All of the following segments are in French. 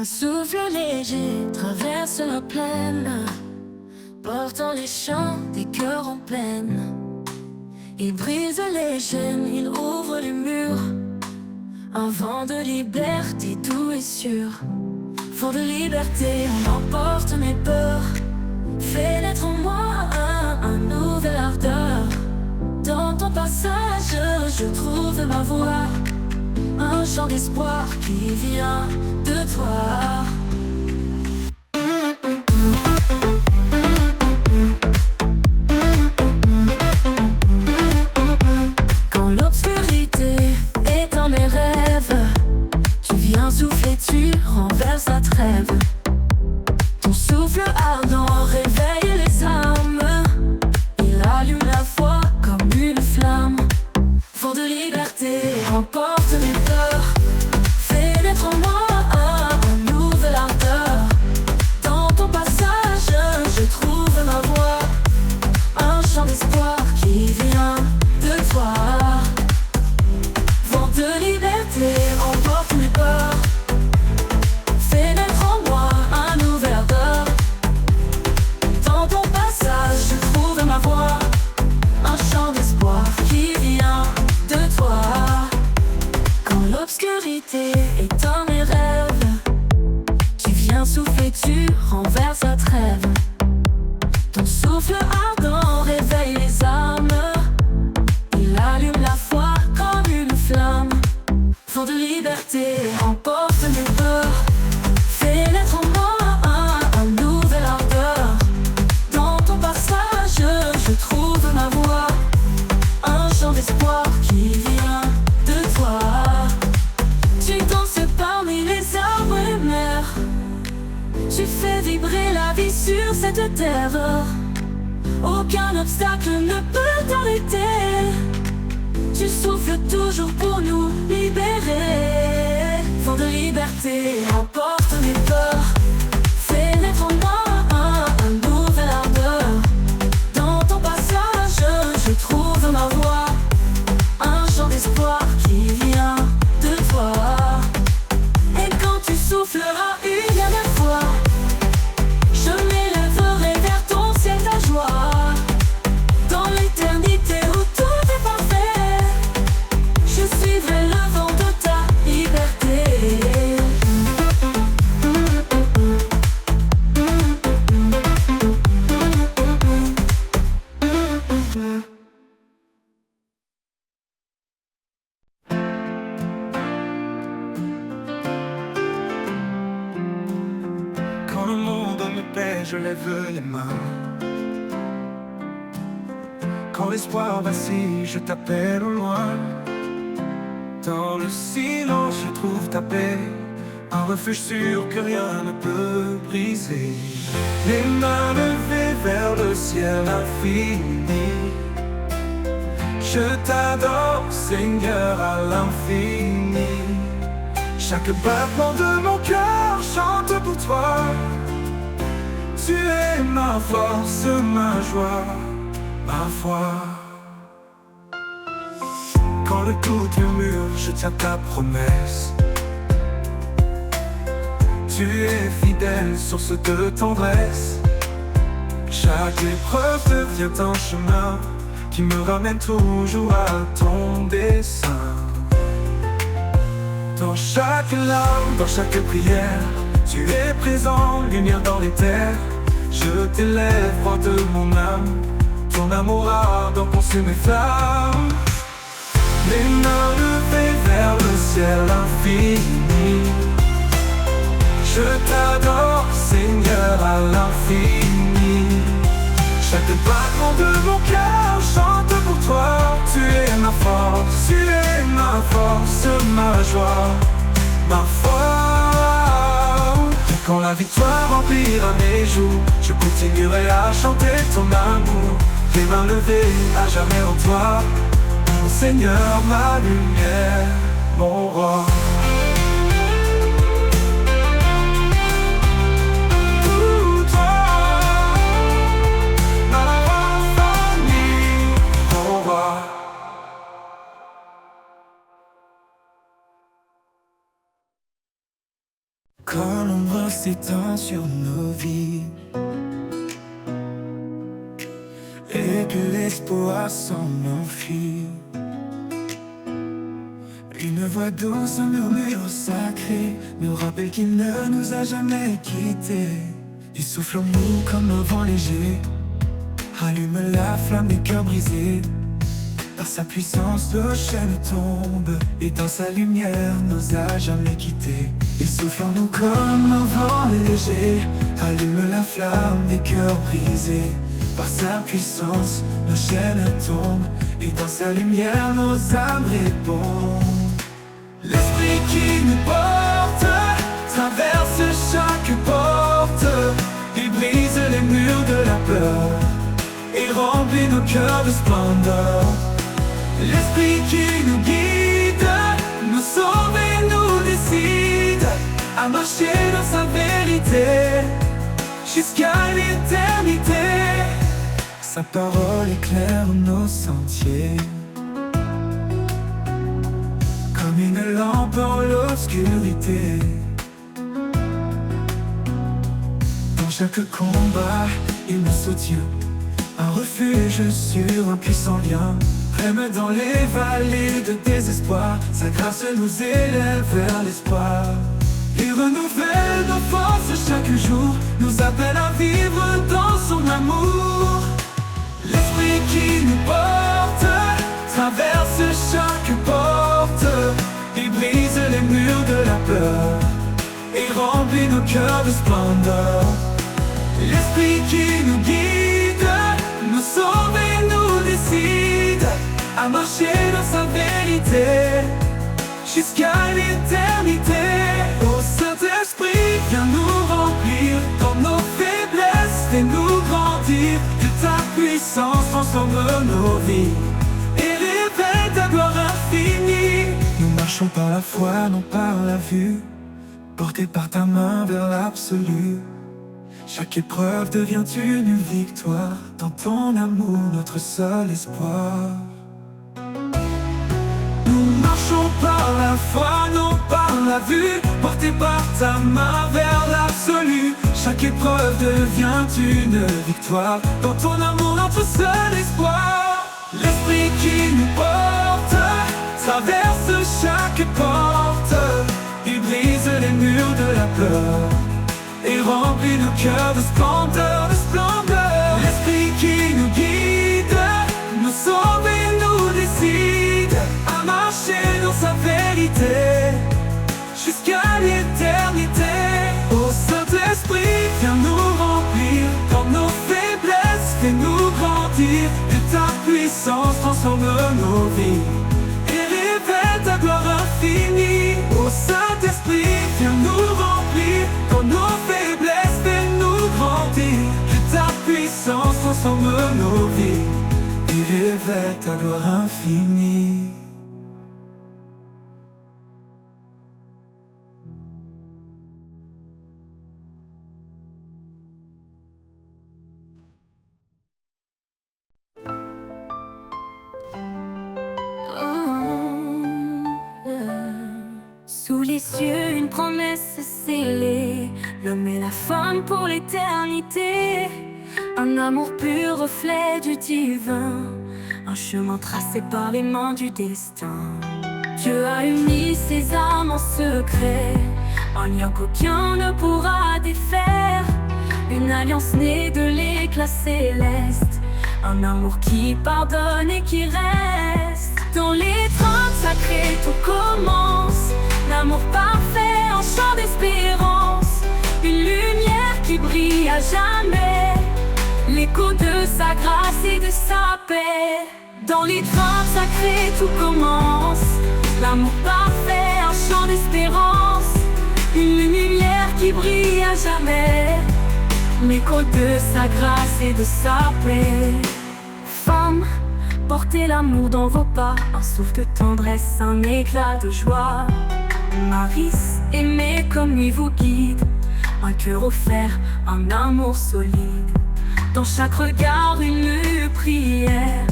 Un souffle léger traverse la plaine, portant les chants des cœurs en peine. Il brise les chaînes, il ouvre les murs. Un vent de liberté doux et sûr. Vent de liberté, on emporte mes peurs. Fais naître en moi un nouvel ardeur. Dans ton passage, je trouve ma voix. Un chant d'espoir qui vient de toi. Quand l'obscurité éteint mes rêves, tu viens souffler, tu renverses la trêve. Ton souffle ardent réveille les âmes. Il allume la foi comme une flamme. Vent de liberté emporte mes peurs. Fais naître en moi un nouvel ardeur. Dans ton passage, je trouve ma voix. Un chant d'espoir qui vient de toi. Vent de liberté emporte mes peurs. Fais naître en moi un nouvel ardeur. Dans ton passage, je trouve ma voix. Un chant d'espoir qui vient de toi. Quand l'obscurité éteint mes rêves, tu viens souffler, tu renverses la trêve. Ton souffle ardent réveille les âmes. Il allume la foi comme une flamme. Vent de liberté emporte mes peurs. Fais naître en moi un nouvel ardeur. Dans ton passage, je trouve ma voix. Un chant d'espoir qui vient de toi. Tu danses parmi les arbres et les mers. Tu fais vibrer la vie sur cette terre. Aucun obstacle ne peut t'arrêter. Tu souffles toujours pour nous libérer. Vent de liberté emporte mes peurs. Fais naître en moi un nouvel ardeur. Dans ton passage, je trouve ma voix. Un chant d'espoir qui vient de toi. Et quand tu souffleras une dernière fois, je m'élèverai vers ton ciel ta joie. Dans l'éternité où tout est parfait, je suivrai le vent de ta liberté. Quand le monde me paie, je lève les mains. Quand l'espoir vacille, je t'appelle au loin. Dans le silence, je trouve ta paix. Un refuge sûr que rien ne peut briser. Les mains levées vers le ciel infini. Je t'adore, Seigneur, à l'infini. Chaque battement de mon cœur chante pour toi. Tu es ma force, ma joie, ma foi. Quand le doute murmure, je tiens ta promesse. Tu es fidèle, source de tendresse. Chaque épreuve devient un chemin qui me ramène toujours à ton dessein. Dans chaque larme, dans chaque prière, tu es présent, lumière dans les terres. Je t'élève, roi de mon âme. Ton amour ardent consume mes flammes. Les mains levées vers le ciel infini. Je t'adore, Seigneur, à l'infini. Chaque battement de mon cœur chante pour toi. Tu es ma force, tu es ma force, ma joie, ma foi. Quand la victoire remplira mes jours, je continuerai à chanter ton amour. Les mains levées à jamais en toi, mon Seigneur, ma lumière, mon roi. Quand quand l'ombre s'étend sur nos vies et que l'espoir s'en enfuit. Une voix douce, un murmure sacré nous rappelle qu'il ne nous a jamais quittés. Il souffle en nous comme un vent léger, rallume la flamme des cœurs brisés. Par sa puissance, nos chaînes tombent, et dans sa lumière, nous a jamais quittés. Il souffle en nous comme un vent léger, allume la flamme des cœurs brisés. Par sa puissance, nos chaînes tombent, et dans sa lumière, nos âmes répondent. L'esprit qui nous porte traverse chaque porte, il brise les murs de la peur et remplit nos cœurs de splendeur. L'esprit qui nous guide, nous sauve et nous décide à marcher dans sa vérité jusqu'à l'éternité. Sa parole éclaire nos sentiers comme une lampe en l'obscurité. Dans chaque combat, il nous soutient, un refuge sur un puissant lien. Même dans les vallées de désespoir, sa grâce nous élève vers l'espoir. Il renouvelle nos forces chaque jour, nous appelle à vivre dans son amour. L'esprit qui nous porte traverse chaque porte, il brise les murs de la peur et remplit nos cœurs de splendeur. L'esprit qui nous guide, nous sauve et nous décide à marcher dans sa vérité jusqu'à l'éternité. Ô Saint-Esprit, viens nous remplir dans nos faiblesses, fais-nous grandir. Que ta puissance transforme nos vies et révèle ta gloire infinie. Nous marchons par la foi, non par la vue, portés par ta main vers l'absolu. Chaque épreuve devient une victoire, dans ton amour notre seul espoir. Nous marchons par la foi, non par la vue, portés par ta main vers l'absolu. Chaque épreuve devient une victoire, dans ton amour notre seul espoir. L'esprit qui nous porte traverse chaque porte, il brise les murs de la peur et remplit nos cœurs de splendeur, de splendeur. L'esprit qui nous guide, nous sauve et nous décide à marcher dans sa vérité jusqu'à l'éternité. Ô Saint-Esprit, viens nous remplir dans nos faiblesses, fais-nous grandir. Que ta puissance transforme nos vies et révèle ta gloire infinie. Ô Saint-Esprit, viens nous remplir dans nos faiblesses, fais-nous grandir. Que ta puissance transforme nos vies et révèle ta gloire infinie. Sous les cieux, une promesse est scellée, l'homme et la femme pour l'éternité. Un amour pur, reflet du divin, un chemin tracé par les mains du destin. Dieu a uni ses âmes en secret, un lien qu'aucun ne pourra défaire. Une alliance née de l'éclat céleste, un amour qui pardonne et qui reste. Dans l'étreinte sacrée tout commence, l'amour parfait, un chant d'espérance, une lumière qui brille à jamais, l'écho de sa grâce et de sa paix. Dans l'étreinte sacrée tout commence, l'amour parfait, un chant d'espérance, une lumière qui brille à jamais, l'écho de sa grâce et de sa paix. Femme, portez l'amour dans vos pas, un souffle de tendresse, un éclat de joie. Marie, aimez comme lui vous guide, un cœur offert, un amour solide. Dans chaque regard une prière,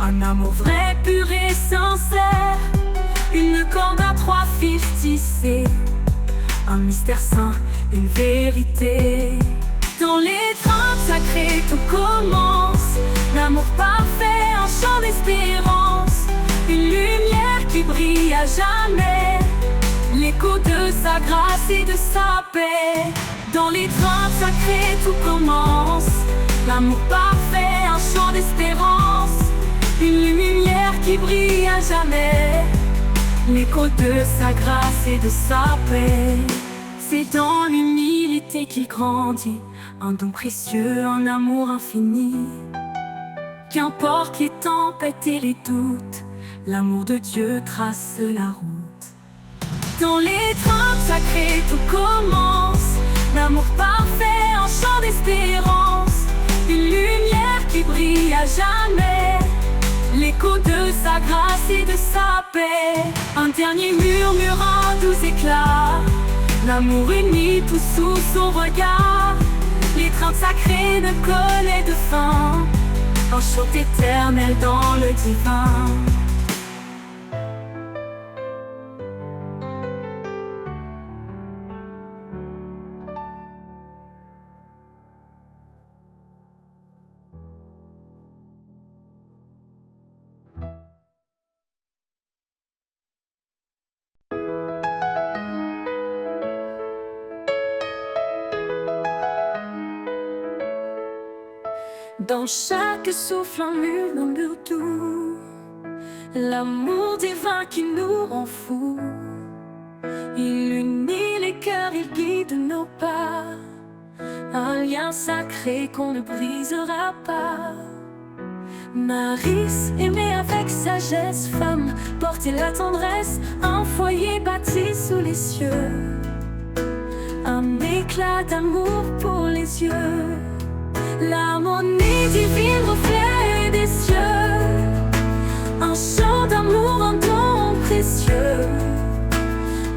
un amour vrai, pur et sincère. Une corde à trois fils tissée, un mystère saint une vérité. Dans les trembles sacrées tout commence, l'amour parfait, un chant d'espérance, une lumière qui brille à jamais, l'écho de sa grâce et de sa paix. Dans les trembles sacrées tout commence, l'amour parfait, un chant d'espérance, une lumière qui brille à jamais, l'écho de sa grâce et de sa paix. C'est dans l'humilité qu'il grandit, un don précieux, un amour infini. Qu'importe les tempêtes et les doutes, l'amour de Dieu trace la route. Dans les trembles sacrées tout commence, l'amour parfait, un chant d'espérance, une lumière qui brille à jamais, l'écho de sa grâce et de sa paix. Un dernier murmure, un doux éclat, l'amour uni tout sous son regard. L'étreinte sacrée ne connaît de fin, un chant éternel dans le divin. Dans chaque souffle un murmure doux, l'amour divin qui nous rend fous. Il unit les cœurs, il guide nos pas, un lien sacré qu'on ne brisera pas. Maris, aimée avec sagesse, femme, porter la tendresse, un foyer bâti sous les cieux, un éclat d'amour pour les yeux. L'harmonie divine, reflet des cieux, un chant d'amour, un don précieux,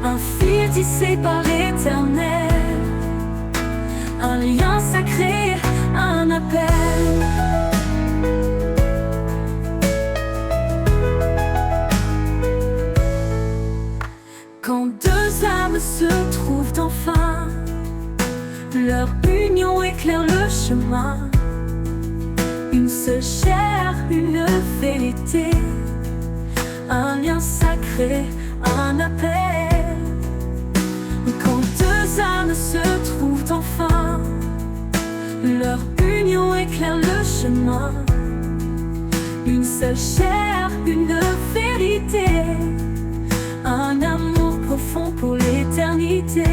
un fil tissé par l'Éternel, un lien sacré, un appel. Quand deux âmes se trouvent enfin, leur union éclaire le chemin. Une seule chair, une vérité, un lien sacré, un appel. Quand deux âmes se trouvent enfin, leur union éclaire le chemin. Une seule chair, une vérité, un amour profond pour l'éternité.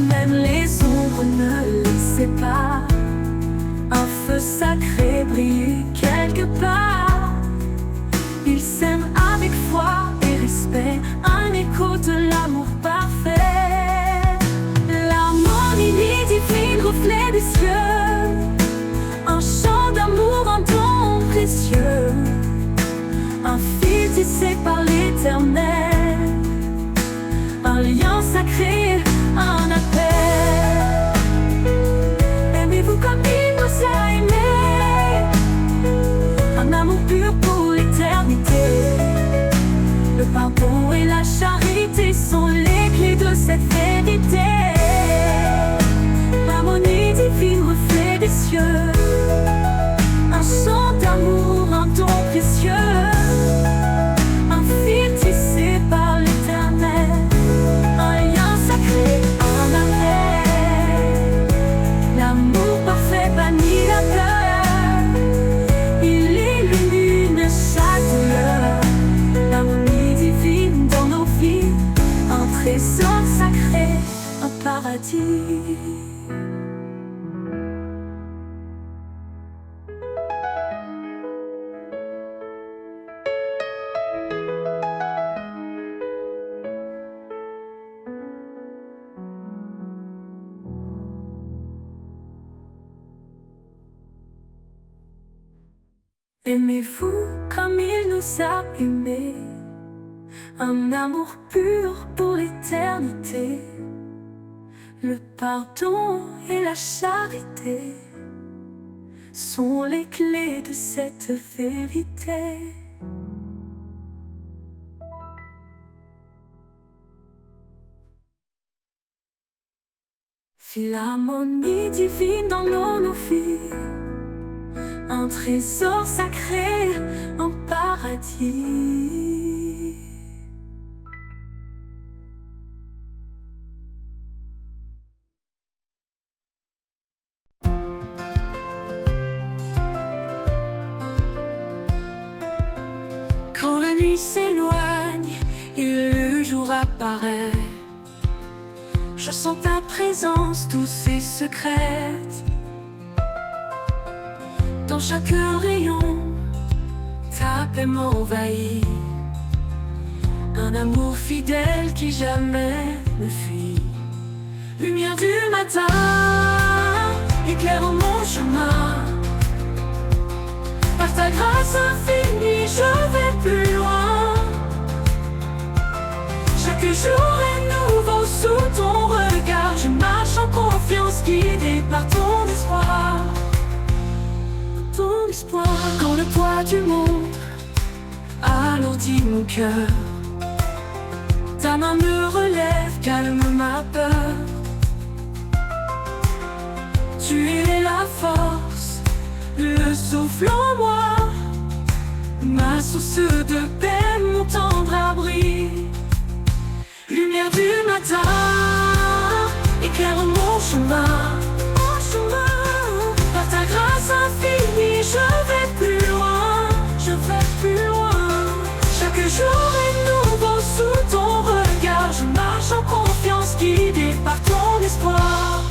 Même les ombres ne les séparent, un feu sacré brille quelque part. Ils s'aiment avec foi et respect, un écho de l'amour parfait. L'harmonie divine, reflet des cieux, un chant d'amour, un don précieux, un fil tissé par l'Éternel, un lien sacré, un appel. Aimez-vous comme il nous a aimés, un amour pur pour l'éternité. Le pardon et la charité sont les clés de cette vérité. L'harmonie divine, reflet des cieux, un chant d'amour, un don précieux, un fil tissé par l'Éternel, un lien sacré, un appel. L'amour parfait bannit la peur, il illumine chaque douleur. L'harmonie divine dans nos vies, un trésor sacré, un paradis. Aimez-vous comme il nous a aimés, un amour pur pour l'éternité. Le pardon et la charité sont les clés de cette vérité. Philharmonie divine dans nos vies, un trésor sacré en paradis. Quand la nuit s'éloigne et le jour apparaît, je sens ta présence douce et secrète. Dans chaque rayon, ta paix m'envahit. Un amour fidèle qui jamais ne fuit. Lumière du matin, éclaire mon chemin. Par ta grâce infinie, je vais plus loin. Chaque jour est nouveau sous ton regard. Je marche en confiance, guidé par ton espoir. Ton espoir. Quand le poids du monde alourdit mon cœur, ta main me relève, calme ma peur. Tu es la force, le souffle en moi, ma source de paix, mon tendre abri. Lumière du matin, éclaire mon chemin. Par ta grâce infinie, je vais plus loin, je vais plus loin. Chaque jour est nouveau sous ton regard. Je marche en confiance, guidé par ton espoir.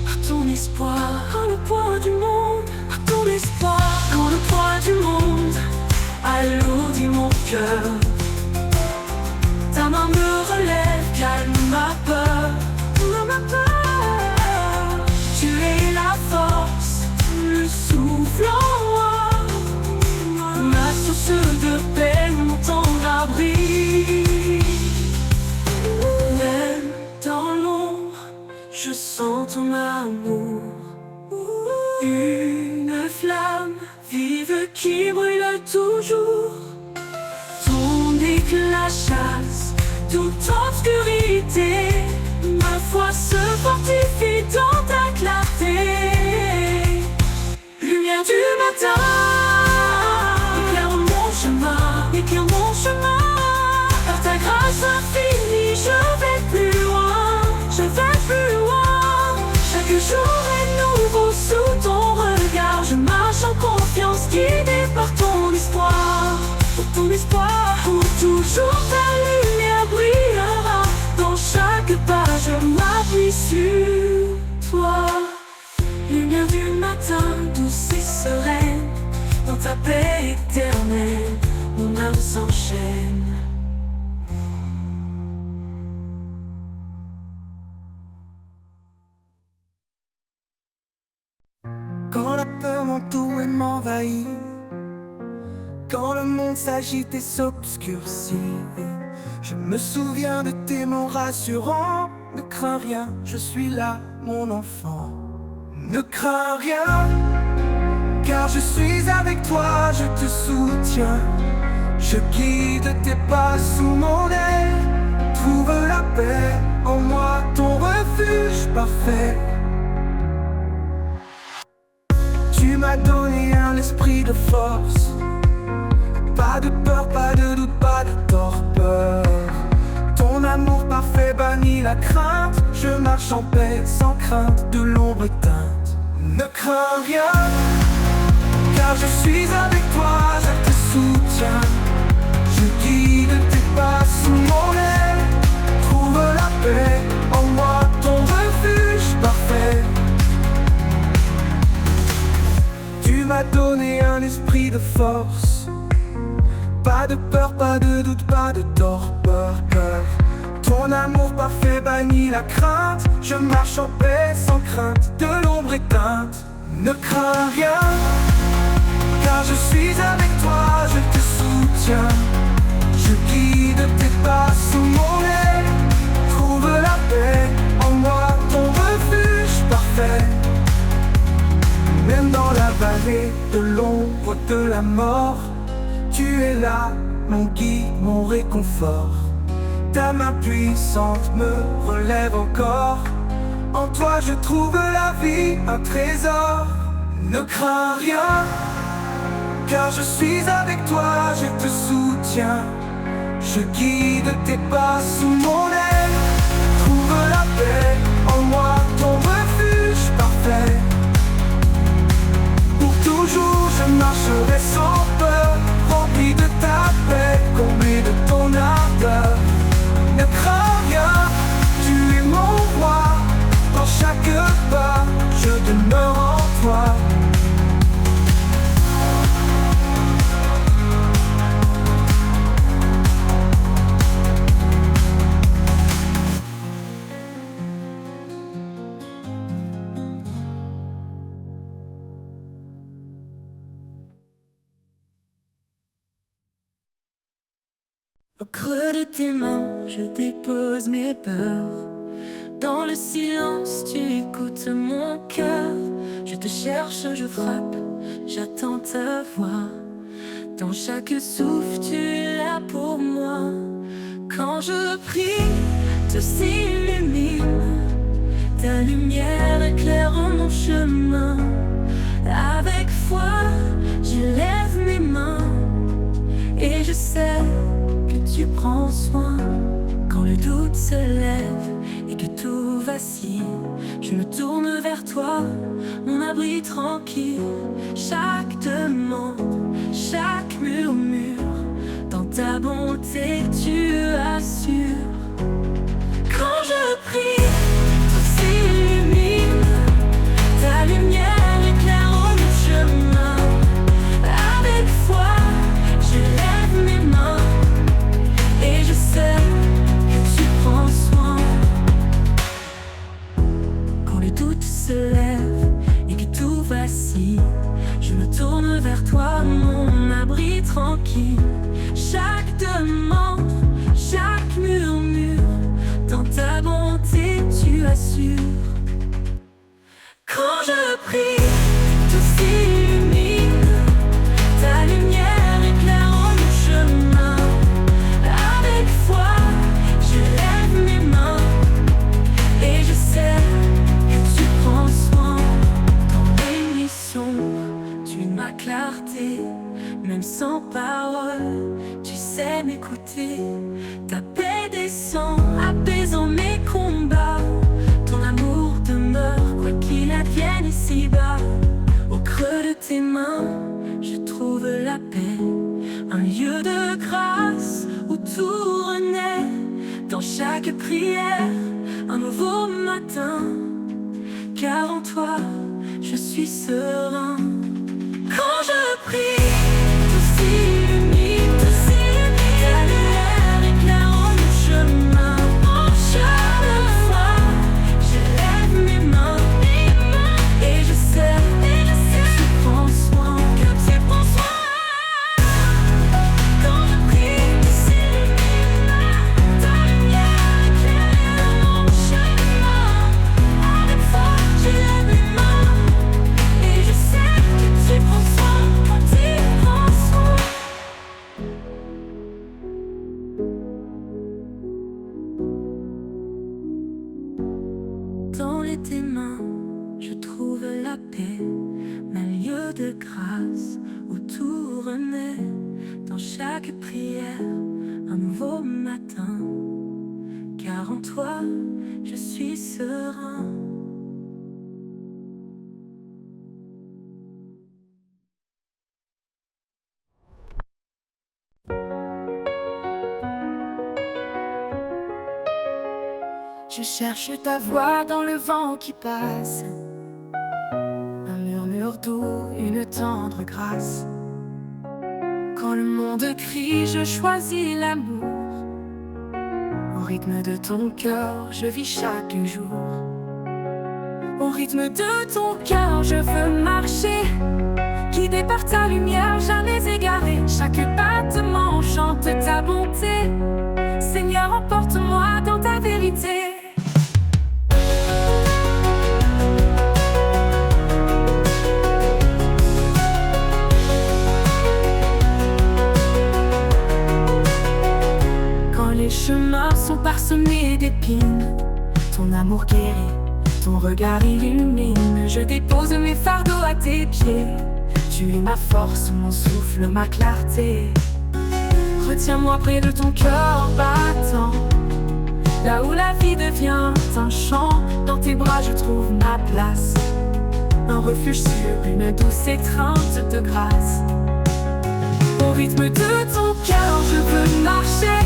Par ton espoir. Quand le poids du monde, par ton espoir. Quand le poids du monde alourdit mon cœur, ta main me relève, calme ma peur. Ma peur. Tu es la force, le souffle en moi, ma source de paix, mon tendre abri. Même dans l'ombre, je sens ton amour. Une flamme vive qui brûle toujours. Ton éclat chasse toute obscurité. Ma foi se fortifie dans ta clarté. Lumière du matin, éclaire mon chemin, éclaire mon chemin. Par ta grâce infinie, je vais plus loin, je vais plus loin. Chaque jour est nouveau sous ton regard. Je marche en confiance, guidé par ton espoir. Pour ton espoir, où toujours ta lumière brillera. Dans chaque pas, je m'appuie sur toi. Lumière du matin, douce et sereine. Dans ta paix éternelle, mon âme s'enchaîne. Quand la peur m'entoure et m'envahit, quand le monde s'agite et s'obscurcit, je me souviens de tes mots rassurants. Ne crains rien, je suis là, mon enfant. Ne crains rien, car je suis avec toi, je te soutiens. Je guide tes pas sous mon aile. Trouve la paix en moi, ton refuge parfait. Tu m'as donné un esprit de force. Pas de peur, pas de doute, pas de torpeur. Ton amour parfait bannit la crainte. Je marche en paix sans crainte de l'ombre éteinte. Ne crains rien, car je suis avec toi, je te soutiens. Je guide tes pas sous mon aile. Trouve la paix en moi, ton refuge parfait. Tu m'as donné un esprit de force. Pas de peur, pas de doute, pas de torpeur. Ton amour parfait bannit la crainte. Je marche en paix sans crainte de l'ombre éteinte. Ne crains rien, car je suis avec toi, je te soutiens. Je guide tes pas sous mon aile. Trouve la paix en moi, ton refuge parfait. Même dans la vallée de l'ombre de la mort, tu es là, mon guide, mon réconfort. Ta main puissante me relève encore. toi je trouve la vie un trésor. Ne crains rien, car je suis avec toi, je te soutiens. Je guide tes pas sous mon aile. Trouve la paix en moi, ton refuge parfait. Pour toujours je marcherai sans peur, rempli de ta paix, comblé de ton ardeur. Ne crains rien, tu es mon roi. Dans chaque pas, je demeure en toi. Au creux de tes mains, je dépose mes peurs. Dans le silence, tu écoutes mon cœur. Je te cherche, je frappe, j'attends ta voix. Dans chaque souffle, tu es là pour moi. Quand je prie, tu s'illumine. Ta lumière éclaire mon chemin. Avec foi, j'élève mes mains. Et je sais que tu prends soin. Quand le doute se lève et que tout vacille, je me tourne vers toi, mon abri tranquille. Chaque demande, chaque murmure, dans ta bonté tu assures. Quand je prie, tout s'illumine. Ta lumière éclaire mon chemin. Avec foi, je lève mes mains. Et je sais que tu prends soin. Quand le doute se lève et que tout vacille, je me tourne vers toi, mon abri tranquille. Chaque demande, chaque murmure, dans ta bonté tu assures. Quand je prie, tout s'illumine. Ta lumière éclaire mon chemin. Avec foi, je lève mes mains. Et je sais que tu prends soin. Dans les nuits sombres, tu es ma clarté. Même sans parole, tu sais m'écouter. Ta paix descend, apaisant mes combats. Ton amour demeure, quoi qu'il advienne ici-bas. Au creux de tes mains, je trouve la paix. Un lieu de grâce où tout renaît. Dans chaque prière, un nouveau matin. Car en toi, je suis serein. Quand je prie, tout s'illumine. Ta lumière éclaire mon chemin. Chaque fois, je lève mes mains. Et je sais que tu prends soin. Quand je prie, tout s'illumine. Ta lumière éclaire mon chemin. Avec foi, je lève mes mains. Et je sais que tu prends soin. Quand tu prends soin. Dans tes mains, je trouve la paix, un lieu de grâce où tout renaît. Dans chaque prière, un nouveau matin. Car en toi, je suis serein. Je cherche ta voix dans le vent qui passe. Un murmure doux, une tendre grâce. Quand le monde crie, je choisis l'amour. Au rythme de ton cœur, je vis chaque jour. Au rythme de ton cœur, je veux marcher. Guidé par ta lumière, jamais égaré. Chaque battement chante ta bonté. Seigneur, emporte-moi dans ta vérité. Quand les chemins sont parsemés d'épines, ton amour guérit, Ton regard illumine, je dépose mes fardeaux à tes pieds. Tu es ma force, mon souffle, ma clarté. Retiens-moi près de ton cœur battant, là où la vie devient un chant. Dans tes bras je trouve ma place, un refuge sûr, une douce étreinte de grâce. Au rythme de ton cœur je veux marcher,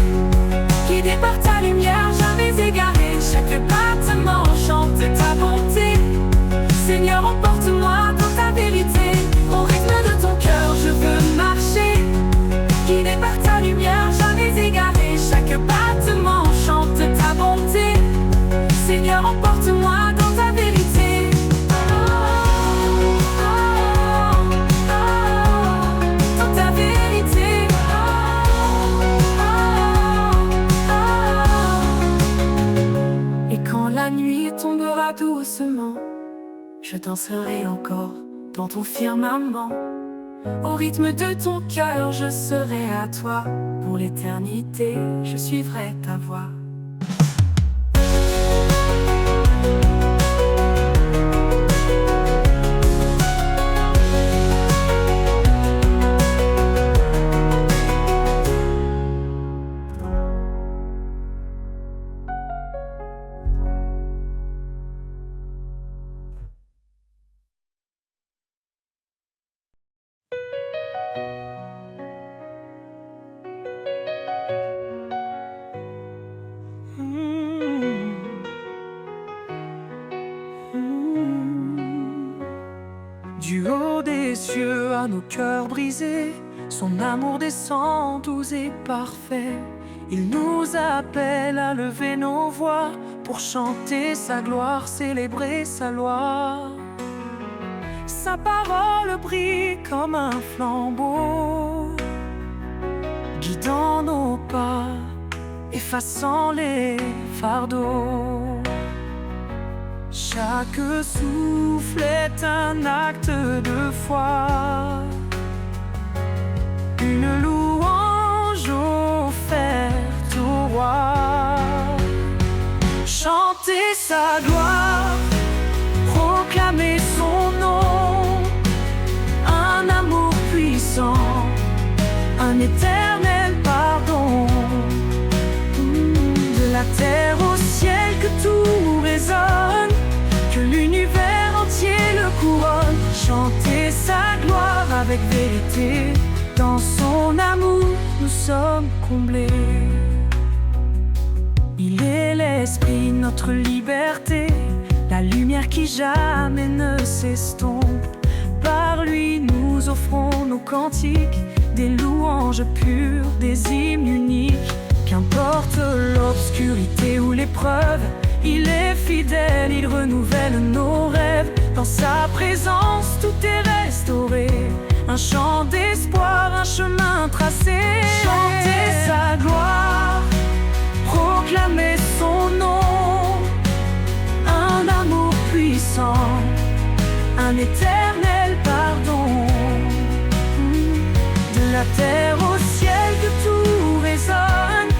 guidé par ta lumière, jamais égaré. Chaque battement chante ta bonté. Seigneur, emporte-moi dans ta vérité. Au rythme de ton cœur je veux marcher, guidé par ta lumière, jamais égaré. Chaque battement chante ta bonté. Seigneur, emporte-moi dans ta vérité. Dans ta vérité. Et quand la nuit tombera doucement, je danserai encore dans ton firmament. Au rythme de ton cœur, je serai à toi. Pour l'éternité, je suivrai ta voix. Du haut des cieux à nos cœurs brisés, son amour descend doux et parfait. Il nous appelle à lever nos voix pour chanter sa gloire, célébrer sa loi. Sa parole brille comme un flambeau, guidant nos pas, effaçant les fardeaux. Chaque souffle est un acte de foi, une louange offerte au roi. Chanter sa gloire, proclamer son nom, un amour puissant, un éternel pardon. De la terre au ciel que tout résonne, que l'univers entier le couronne. Chanter sa gloire avec vérité, dans son amour nous sommes comblés. Il est l'esprit, notre liberté, la lumière qui jamais ne s'estompe. Par lui nous offrons nos cantiques, des louanges pures, des hymnes uniques. Qu'importe l'obscurité ou l'épreuve, il est fidèle, il renouvelle nos rêves. Dans sa présence tout est restauré, un chant d'espoir, un chemin tracé. Chanter sa gloire, proclamer son nom, un amour puissant, un éternel pardon. De la terre au ciel que tout résonne,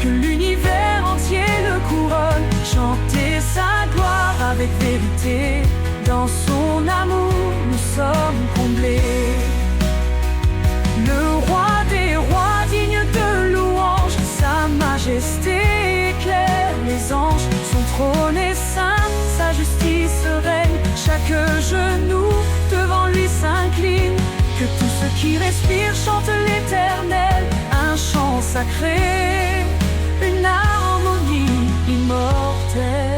que l'univers entier le couronne. Chanter sa gloire avec vérité, dans son amour nous sommes comblés. Le roi des rois digne de louange, sa majesté éclaire les anges. Son trône est saint, sa justice règne, chaque genou devant lui s'incline. Que tous ceux qui respirent chantent l'éternel, un chant sacré, une harmonie immortelle.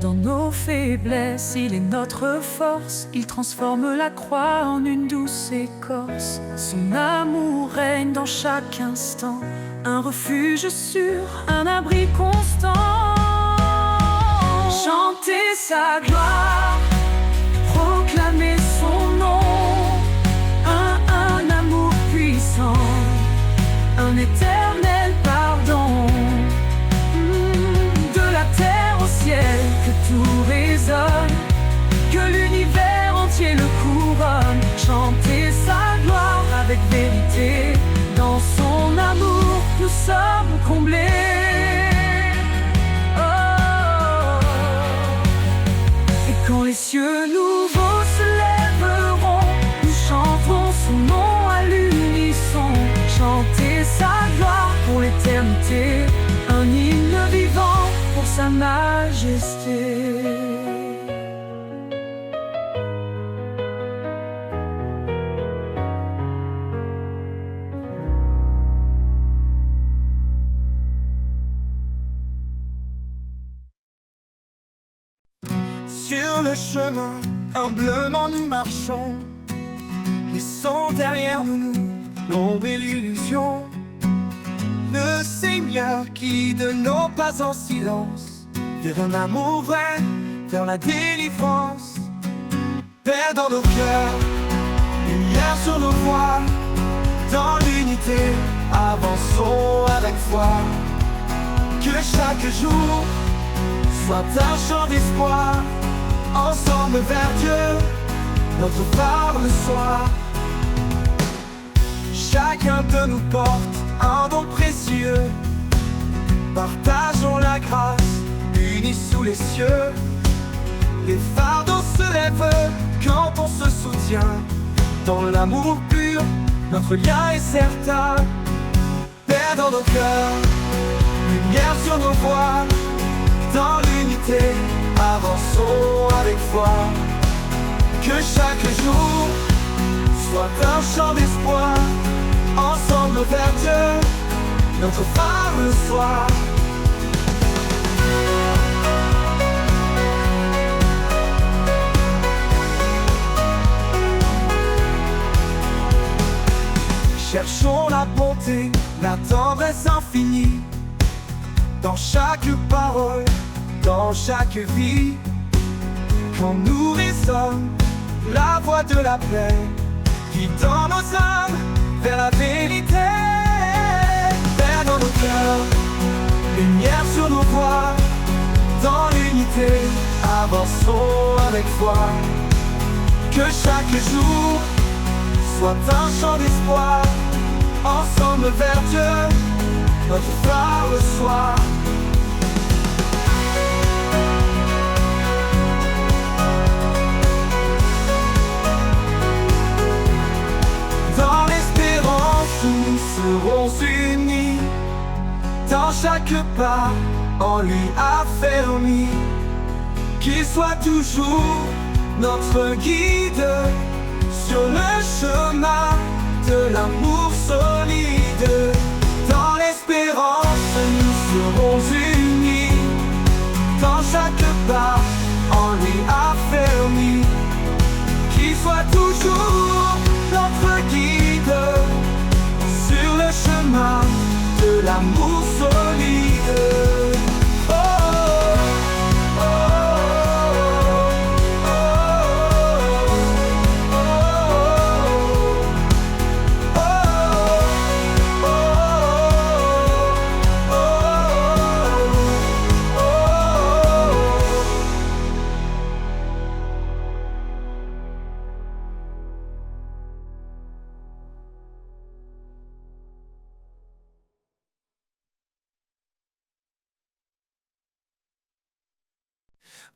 Dans nos faiblesses, il est notre force, il transforme la croix en une douce écorce. Son amour règne dans chaque instant, un refuge sûr, un abri constant. Chanter sa gloire, proclamer son nom, un amour puissant, un éternel pardon. De la terre au ciel que tout résonne, que l'univers entier le couronne. Chanter sa gloire avec vérité, dans son amour nous sommes comblés. Oh. Quand les cieux nouveaux se lèveront, nous chanterons son nom à l'unisson. Chanter sa gloire pour l'éternité, un hymne vivant pour sa majesté. Sur le chemin, humblement nous marchons, laissons derrière nous l'ombre et l'illusion. Le Seigneur guide nos pas en silence, vers un amour vrai, vers la délivrance. Paix dans nos cœurs, lumière sur nos voies, dans l'unité, avançons avec foi. Que chaque jour soit un chant d'espoir, ensemble vers Dieu, notre phare le soir. Chacun de nous porte un don précieux, partageons la grâce, unis sous les cieux. Les fardeaux se lèvent quand on se soutient, dans l'amour pur, notre lien est certain. Paix dans nos cœurs, lumière sur nos voies, dans l'unité, avançons avec foi. Que chaque jour soit un chant d'espoir, ensemble vers Dieu, notre phare le soir. Cherchons la bonté, la tendresse infinie, dans chaque parole, dans chaque vie. Quand nous résonne la voix de la paix, guidant nos âmes vers la vérité. Paix dans nos cœurs, lumière sur nos voies, dans l'unité, avançons avec foi. Que chaque jour soit un chant d'espoir, ensemble vers Dieu, notre phare le soir. Dans l'espérance nous serons unis, dans chaque pas en lui affermis. Qu'il soit toujours notre guide sur le chemin de l'amour solide. Dans l'espérance nous serons unis, dans chaque pas en lui affermis. Qu'il soit toujours notre guide sur le chemin de l'amour solide. Oh, oh, oh,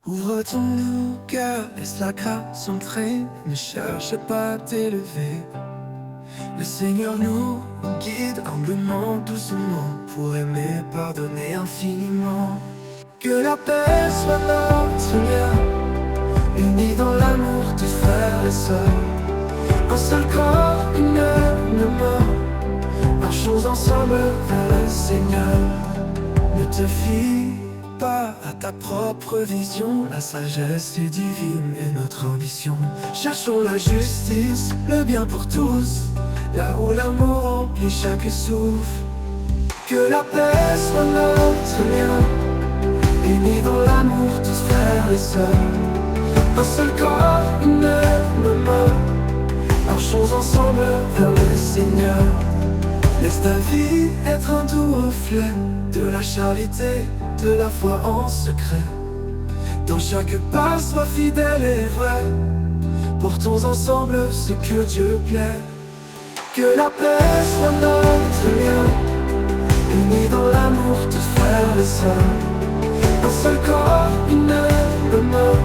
ouvre ton cœur, laisse la grâce entrer, ne cherche pas à t'élever. Le Seigneur nous guide humblement, doucement, pour aimer, pardonner infiniment. Que la paix soit notre lien, unis dans l'amour, tous frères et sœurs. Un seul corps, une même mort, marchons ensemble vers le Seigneur. Ne te fie pas à ta propre vision, la sagesse est divine et notre ambition. Cherchons la justice, le bien pour tous, là où l'amour remplit chaque souffle. Que la paix soit notre lien, unis dans l'amour, tous frères et sœurs. Un seul corps, une même mort, marchons ensemble vers le Seigneur. Laisse ta vie être un doux reflet de la charité, de la foi en secret. Dans chaque pas, sois fidèle et vrai. Portons ensemble ce que Dieu plaît. Que la paix soit notre lien, unis dans l'amour, tous frères et sœurs. Un seul corps, une même mort,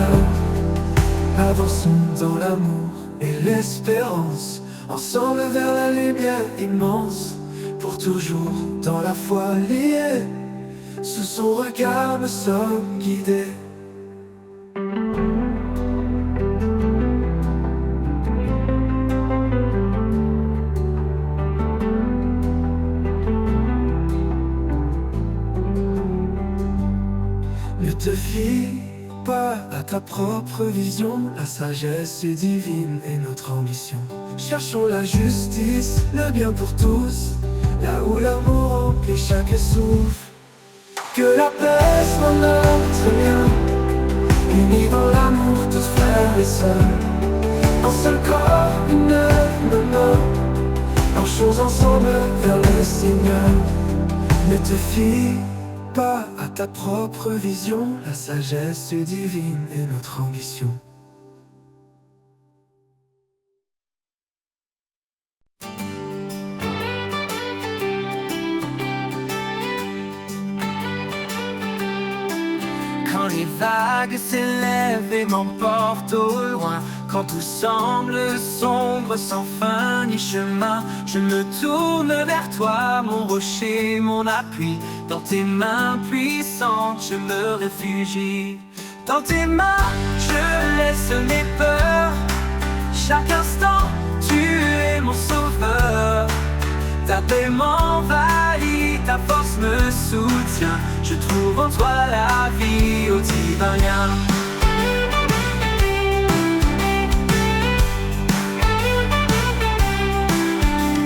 Seigneur. Avançons dans l'amour et l'espérance, ensemble vers la lumière immense, pour toujours dans la foi liée, sous son regard nous sommes guidés. Ne te fie pas à ta propre vision, la sagesse est divine et notre ambition. Cherchons la justice, le bien pour tous, là où l'amour remplit chaque souffle. Que la paix soit notre lien, unis dans l'amour tous frères et sœurs. Un seul corps, une même main, marchons ensemble vers le Seigneur. Ne te fie pas à ta propre vision, la sagesse est divine et notre ambition. Quand les vagues s'élèvent et m'emportent au loin, quand tout semble sombre sans fin ni chemin, je me tourne vers toi, mon rocher, mon appui. Dans tes mains puissantes, je me réfugie. Dans tes mains, je laisse mes peurs. Chaque instant, tu es mon sauveur. Ta paix m'envahit, ta force me soutient. Je trouve en toi la vie au divin lien.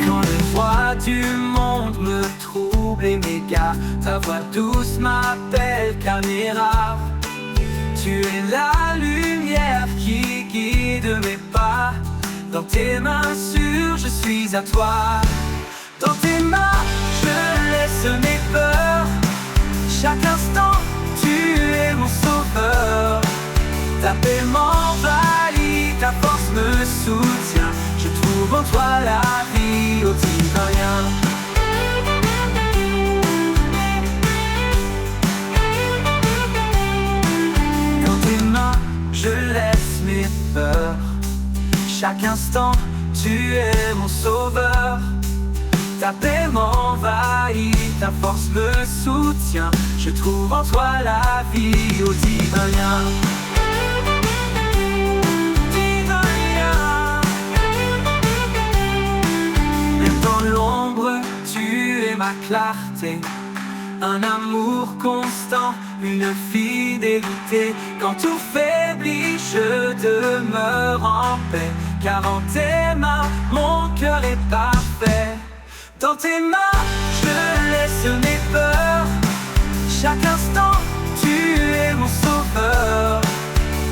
Quand les voix du monde me troublent et m'égarent, ta voix douce m'appelle caméra. Tu es la lumière qui guide mes pas. Dans tes mains sûres, je suis à toi. Dans tes mains, je laisse mes peurs. Chaque instant, tu es mon sauveur. Ta paix m'envahit, ta force me soutient. Je trouve en toi la vie au divin lien. Dans tes mains, je laisse mes peurs. Chaque instant, tu es mon sauveur. Ta paix m'envahit, ta force me soutient. Je trouve en toi la vie au divin lien. Divin lien. Même dans l'ombre, tu es ma clarté. Un amour constant, une fidélité. Quand tout faiblit, je demeure en paix. Car en tes mains, mon cœur est parfait. Dans tes mains, je laisse mes peurs. Chaque instant, tu es mon sauveur.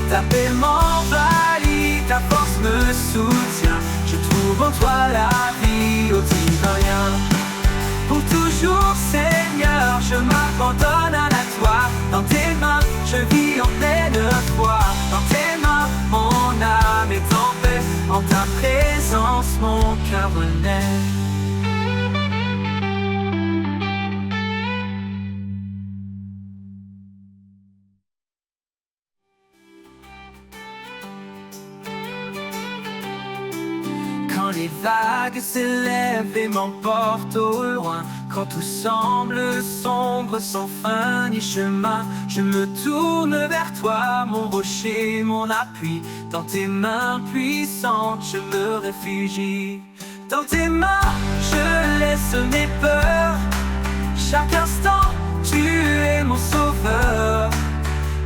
Ta paix m'envahit, ta force me soutient. Je trouve en toi la vie au divin lien. Pour toujours, Seigneur, je m'abandonne à toi. Dans tes mains, je vis en pleine foi. Dans tes mains, mon âme est en paix. En ta présence, mon cœur renaît. Quand les vagues s'élèvent et m'emportent au loin, quand tout semble sombre sans fin ni chemin, je me tourne vers toi, mon rocher, mon appui. Dans tes mains puissantes, je me réfugie. Dans tes mains, je laisse mes peurs. Chaque instant, tu es mon sauveur.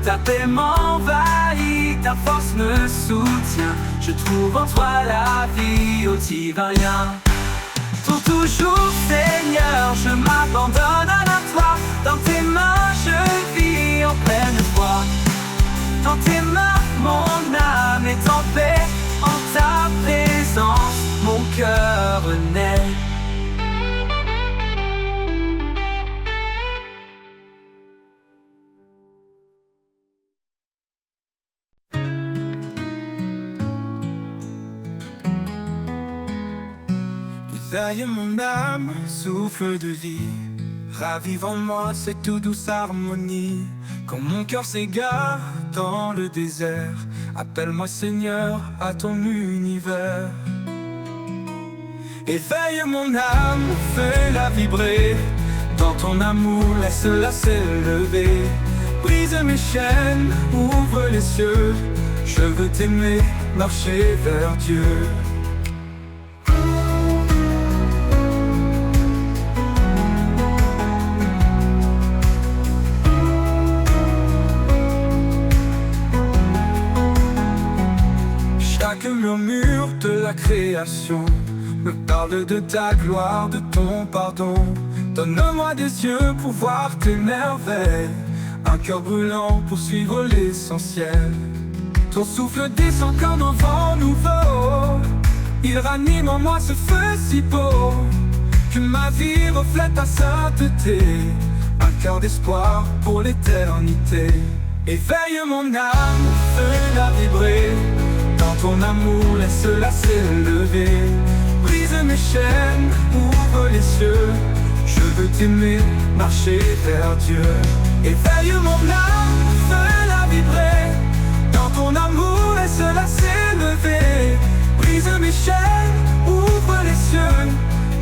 Ta paix m'envahit, ta force me soutient. Je trouve en toi la vie au divin lien. Pour toujours, Seigneur, je m'abandonne à toi. Dans tes mains, je vis en pleine foi. Dans tes mains, mon âme est en paix. En ta présence, mon cœur naît. Taille mon âme, souffle de vie, Ravive en moi cette toute douce harmonie. Quand mon cœur s'égare dans le désert, appelle-moi Seigneur à ton univers. Éveille mon âme, fais-la vibrer. Dans ton amour, laisse-la s'élever. Brise mes chaînes, ouvre les cieux. Je veux t'aimer, marcher vers Dieu. Chaque murmure de la création me parle de ta gloire, de ton pardon. Donne-moi des yeux pour voir tes merveilles, un cœur brûlant pour suivre l'essentiel. Ton souffle descend comme un vent nouveau. Il ranime en moi ce feu si beau, que ma vie reflète ta sainteté, un cœur d'espoir pour l'éternité. Éveille mon âme, fais-la vibrer. Dans ton amour, laisse-la s'élever. Brise mes chaînes, ouvre les cieux. Je veux t'aimer, marcher vers Dieu. Éveille mon âme, fais-la vibrer. Dans ton amour, laisse-la s'élever. Brise mes chaînes, ouvre les cieux.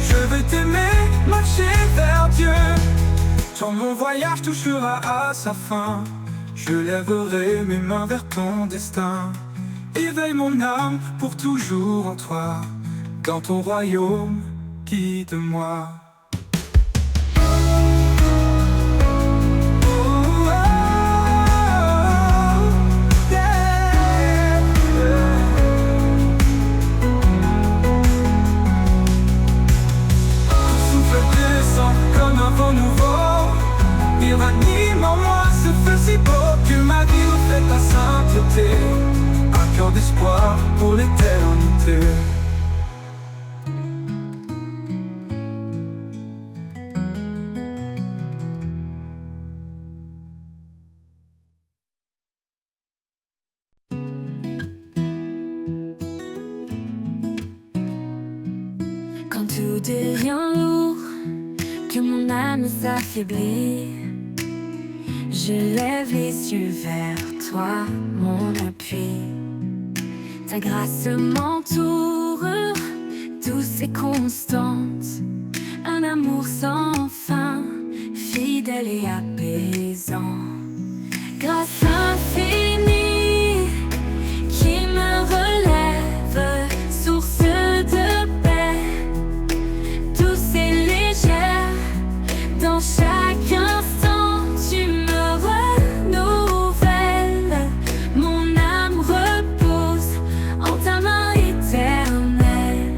Je veux t'aimer, marcher vers Dieu. Quand mon voyage touchera à sa fin, je lèverai mes mains vers ton destin. Éveille mon âme pour toujours en toi. Dans ton royaume, guide-moi. Il ranime en moi ce feu si beau, que ma vie reflète ta sainteté, un cœur d'espoir pour l'éternité. Quand tout devient lourd, que mon âme s'affaiblit, je lève les yeux vers toi, mon appui. Ta grâce m'entoure, douce et constante, un amour sans fin, fidèle et apaisant. Grâce infinie qui me relève, source de paix, douce et légère, dans chaque instant tu me renouvelles. Mon âme repose en ta main éternelle.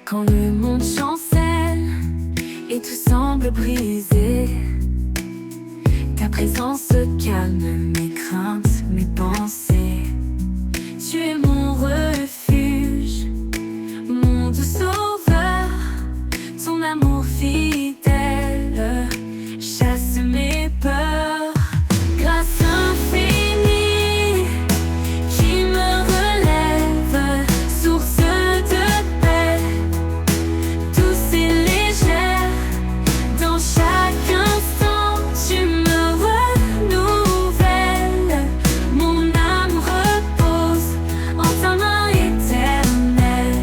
Quand le monde chancelle et tout semble brisé, ta présence calme mes craintes, mes pensées. Tu es mon refuge, mon doux sauveur, ton amour fidèle chasse mes peurs. Grâce infinie qui me relève, source de paix, douce et légère, dans chaque instant tu me renouvelles. Mon âme repose en ta main éternelle.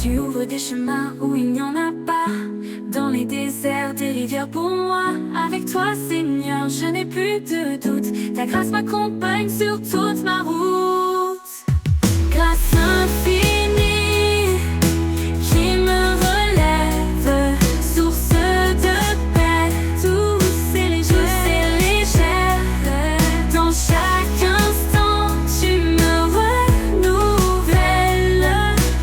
Tu ouvres des chemins où il n'y en a pas, dans les déserts des rivières pour moi. Avec toi Seigneur, je n'ai plus de doute, ta grâce m'accompagne sur toute ma route. Grâce infinie qui me relève, source de paix, douce et légère, dans chaque instant tu me renouvelles.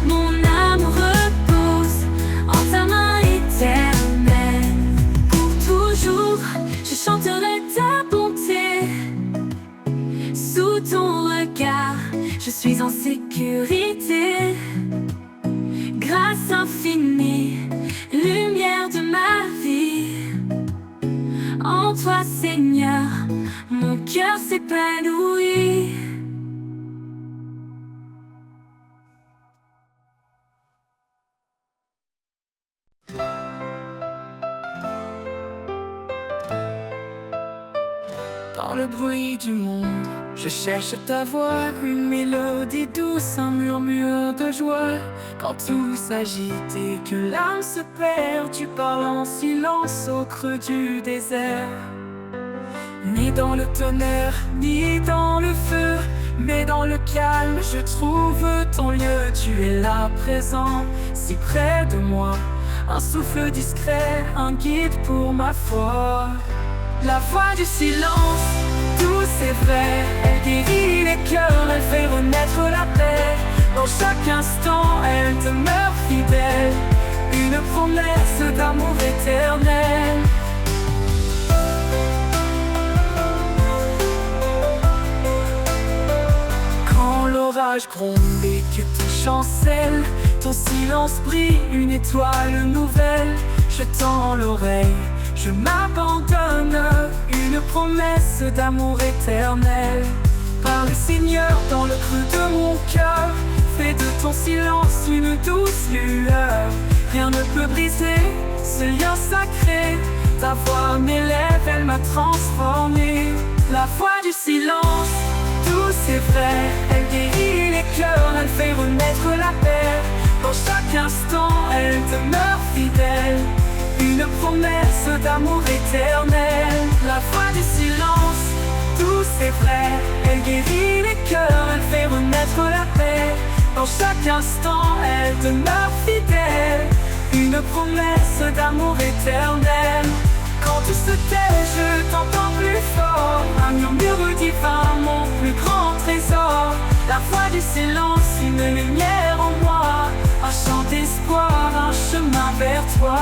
Mon âme repose en ta main éternelle. Pour toujours je chanterai ta bonté, sous ton regard je suis en sécurité. Grâce infinie, lumière de ma vie, en toi Seigneur, mon cœur cœur s'épanouit. Dans le bruit du monde, je cherche ta voix, une mélodie douce, un murmure de joie. Quand tout s'agite et que l'âme se perd, tu parles en silence au creux du désert. Ni dans le tonnerre, ni dans le feu, mais dans le calme, je trouve ton lieu. Tu es là présent, si près de moi, un souffle discret, un guide pour ma foi. La voix du silence, douce et vraie, elle guérit les cœurs, elle fait renaître la paix. Dans chaque instant, elle demeure fidèle, une promesse d'amour éternel. Quand l'orage gronde et que tout chancelle, ton silence brille, une étoile nouvelle. Je tends l'oreille, je m'abandonne, une promesse d'amour éternel. Parle Seigneur dans le creux de mon cœur, fais de ton silence une douce lueur. Rien ne peut briser ce lien sacré, ta voix m'élève, elle m'a transformé. La voix du silence, douce et vraie, elle guérit les cœurs, elle fait renaître la paix. Dans chaque instant, elle demeure fidèle, une promesse d'amour éternel. La voix du silence, douce et vraie, elle guérit les cœurs, elle fait renaître la paix. Dans chaque instant, elle demeure fidèle, une promesse d'amour éternel. Quand tout se tait, je t'entends plus fort, un murmure divin, mon plus grand trésor. La voix du silence, une lumière en moi, un chant d'espoir, un chemin vers toi.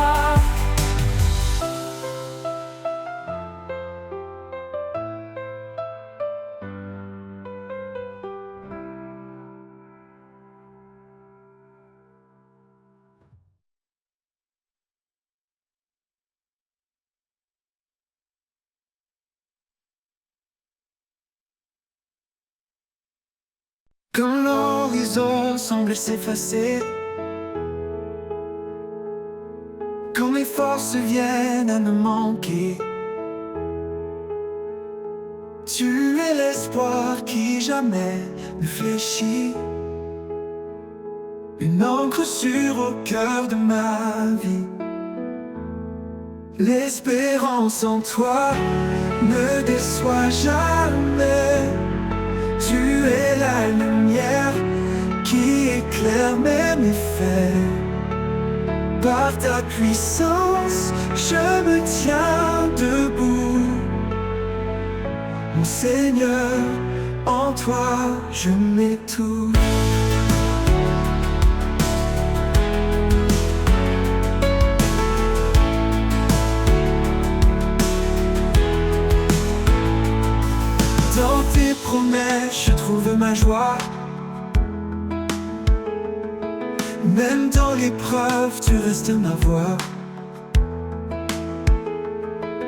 Quand l'horizon semble s'effacer, quand mes forces viennent à me manquer, tu es l'espoir qui jamais ne fléchit, une encre sûre au cœur de ma vie. L'espérance en toi ne déçoit jamais. Tu es la lumière qui éclaire mes méfaits. Par ta puissance, je me tiens debout. Mon Seigneur, en toi, je mets tout. Dans tes promesses, je trouve ma joie. Même dans l'épreuve, tu restes ma voix.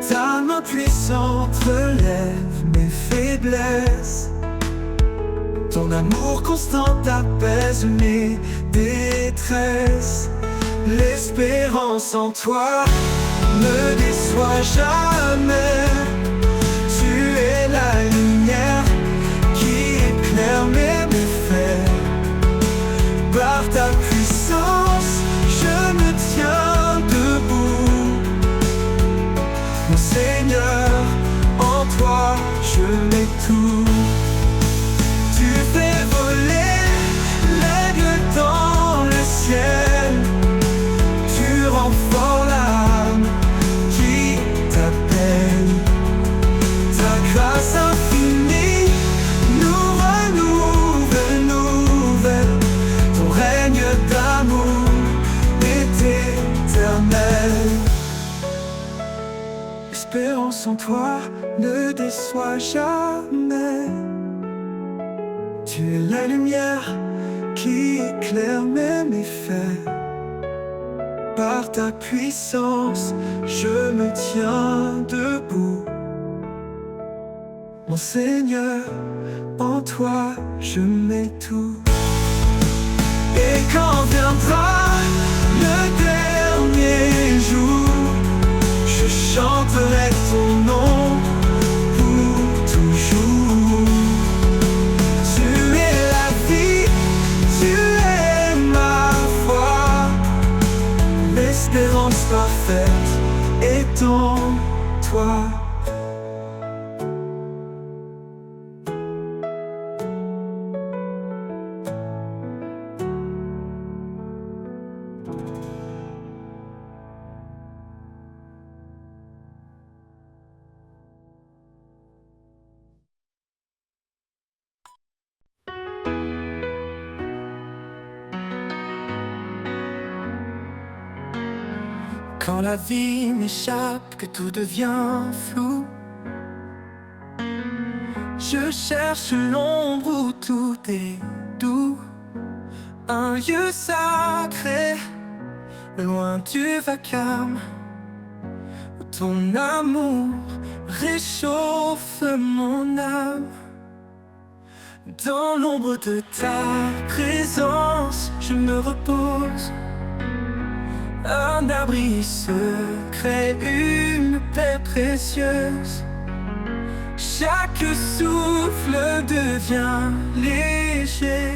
Ta main puissante relève mes faiblesses. Ton amour constant apaise mes détresses. L'espérance en toi ne déçoit jamais. Tu es la lumière qui éclaire mes méfaits. Par ta puissance, je me tiens debout. Mon Seigneur, en toi, je mets tout. Tu fais voler l'aigle dans le ciel. Tu rends fort l'âme qui t'appelle. Ta grâce infinie nous renouvelle, nouvelle. Ton règne d'amour est éternel. L'espérance en toi ne déçoit jamais. Tu es la lumière qui éclaire mes méfaits. Par ta puissance, je me tiens debout. Mon Mon Seigneur, en toi je mets tout. Et quand viendra le dernier jour, je chanterai ton nom pour toujours. Tu es la vie, tu es ma foi, l'espérance parfaite est en toi. Quand la vie m'échappe, que tout devient flou, je cherche l'ombre où tout est doux. Un lieu sacré, loin du vacarme, où ton amour réchauffe mon âme. Dans l'ombre de ta présence, je me repose. Un abri secret, une paix précieuse. Chaque souffle devient léger.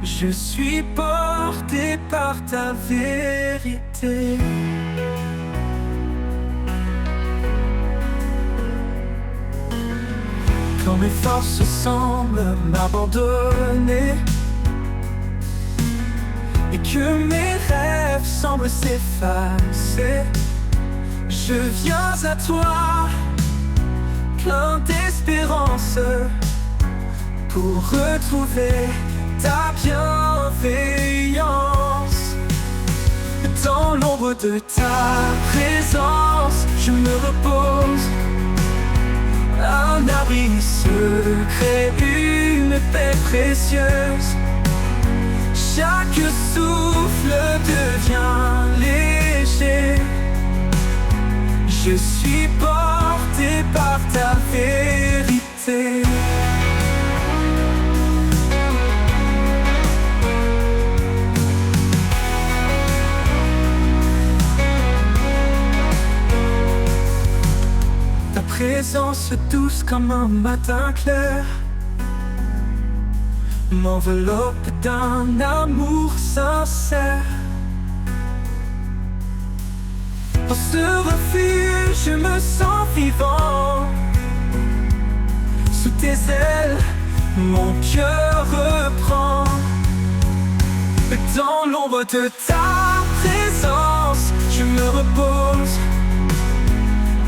Je suis porté par ta vérité. Quand mes forces semblent m'abandonner et que mes rêves semblent s'effacer, je viens à toi, plein d'espérance, pour retrouver ta bienveillance. Dans l'ombre de ta présence, je me repose. Un abri secret, une paix précieuse. Chaque souffle devient léger. Je suis porté par ta vérité. Ta présence douce comme un matin clair m'enveloppe d'un amour sincère. Dans ce refuge, je me sens vivant. Sous tes ailes, mon cœur reprend. Dans l'ombre de ta présence, je me repose.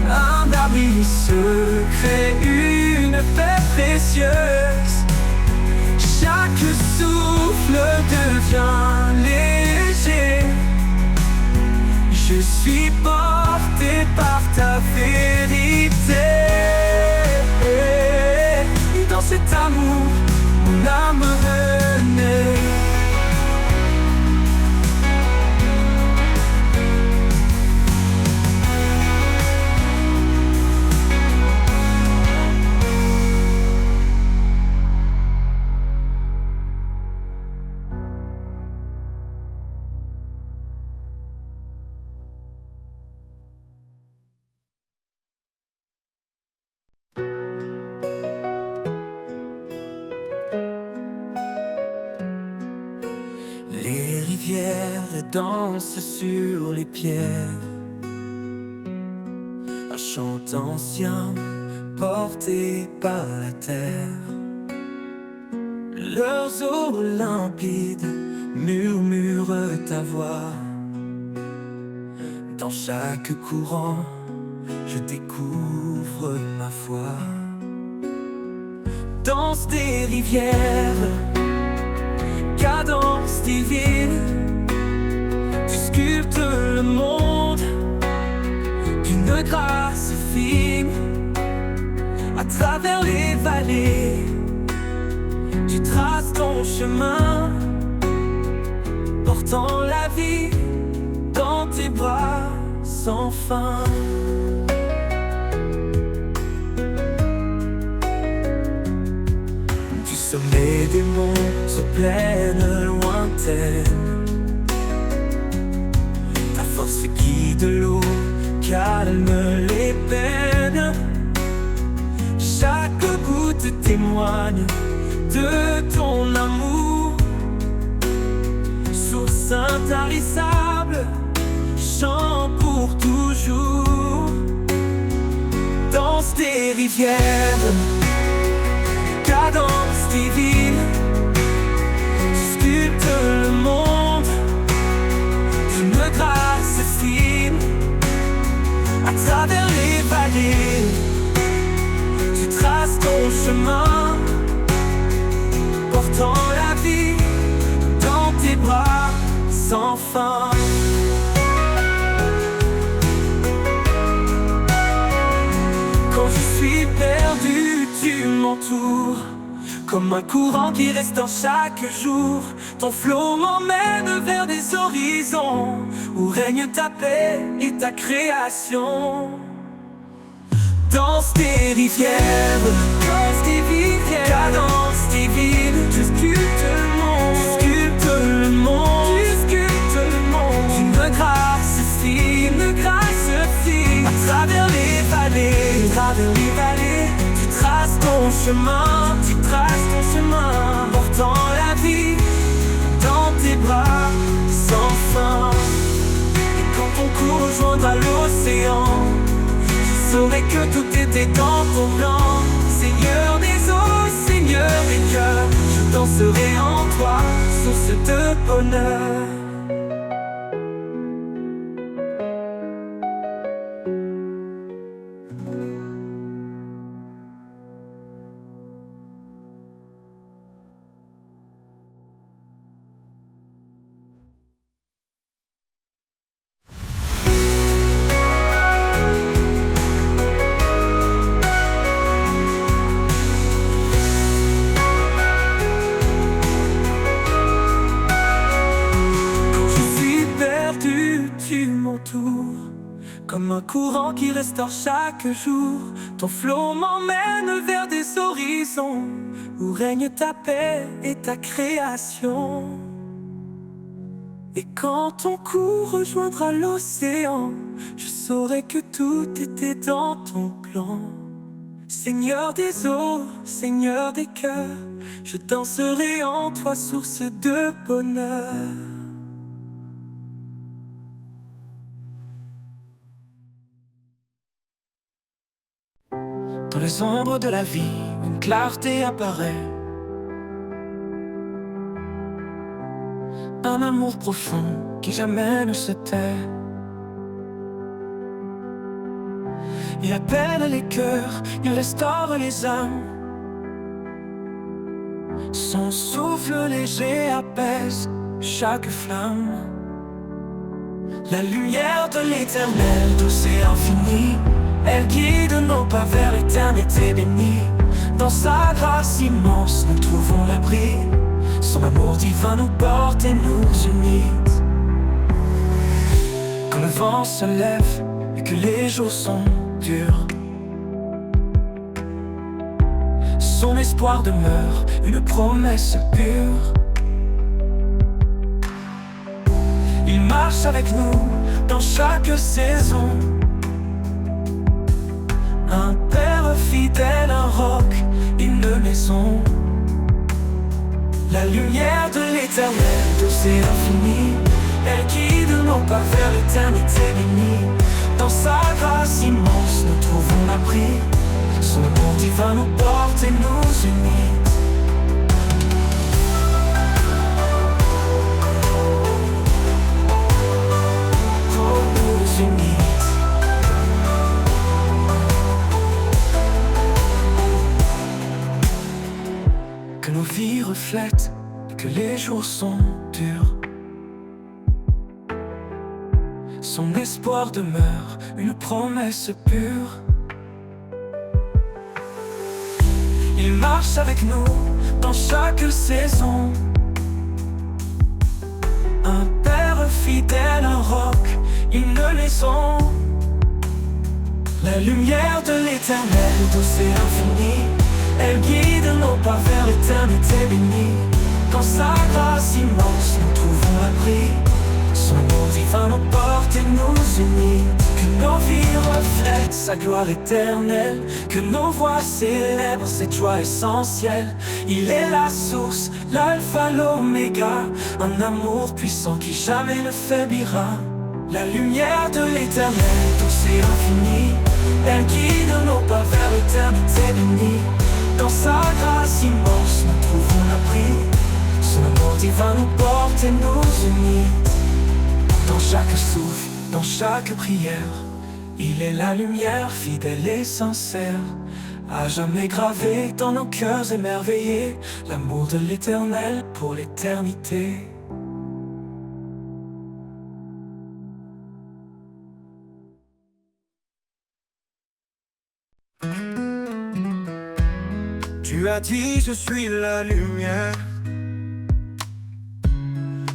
Un abri secret, une paix précieuse. Chaque souffle devient léger. Je suis porté par ta vérité. Dans cet amour, mon âme renaît. Les rivières dansent sur les pierres, un chant ancien porté par la terre. Leurs eaux limpides murmurent ta voix. Dans chaque courant, je découvre ma foi. Danse des rivières, cadence divine, tu sculptes le monde d'une grâce fine. À travers les vallées, tu traces ton chemin, portant la vie dans tes bras sans fin. sommet des monts, aux plaines lointaines. Ta force guide l'eau, calme les peines. Chaque goutte témoigne de ton amour. Source intarissable, chant pour toujours. Danse des rivières, cadence divine, sculpte le monde d'une grâce fine. À travers les vallées, tu traces ton chemin, portant la vie dans tes bras sans fin. Quand je suis perdu, tu m'entoures, comme un courant qui restaure chaque jour. Ton flot m'emmène vers des horizons où règne ta paix et ta création. Danse des rivières, cadence divine, tu sculptes le monde, d'une grâce fine. À travers les vallées, tu traces ton chemin, portant la vie dans tes bras sans fin. Et quand ton cours rejoindra l'océan, je saurai que tout était dans ton plan. Seigneur des eaux, Seigneur des cœurs, je danserai en toi, source de bonheur. Comme un courant qui restaure chaque jour, ton flot m'emmène vers des horizons où règne ta paix et ta création. Et quand ton cours rejoindra l'océan, je saurai que tout était dans ton plan. Seigneur des eaux, Seigneur des cœurs, je danserai en toi, source de bonheur. Dans les ombres de la vie, une clarté apparaît. Un amour profond qui jamais ne se tait. Il appelle les cœurs, il restaure les âmes. Son souffle léger apaise chaque flamme. La lumière de l'éternel, douce et infinie, elle guide nos pas vers l'éternité bénie. Dans sa grâce immense, nous trouvons l'abri. Son amour divin nous porte et nous unit. Quand le vent se lève et que les jours sont durs, son espoir demeure, une promesse pure. Il marche avec nous dans chaque saison. Un père fidèle, un roc, une maison. La lumière de l'éternel, douce et infinie, elle guide nos pas vers l'éternité bénie. Dans sa grâce immense, nous trouvons l'abri. Son amour divin nous porte et nous unit. Oh, nous unit. Que nos vies reflètent, que les jours sont durs. Son espoir demeure, une promesse pure. Il marche avec nous dans chaque saison. Un père fidèle, un roc, une maison. La lumière de l'éternel, douce et infinie, elle guide nos pas vers l'éternité sa gloire éternelle. Que nos voix célèbrent cette joie essentielle. Il est la source, l'alpha, l'oméga, un amour puissant qui jamais ne faiblira. La lumière de l'éternel, douce et infinie, elle guide nos pas vers l'éternité bénie. Dans sa grâce immense, nous trouvons l'abri. Son amour divin nous porte et nous unit. Dans chaque souffle, dans chaque prière, il est la lumière fidèle et sincère, à jamais gravé dans nos cœurs émerveillés, l'amour de l'éternel pour l'éternité. Tu as dit je suis la lumière,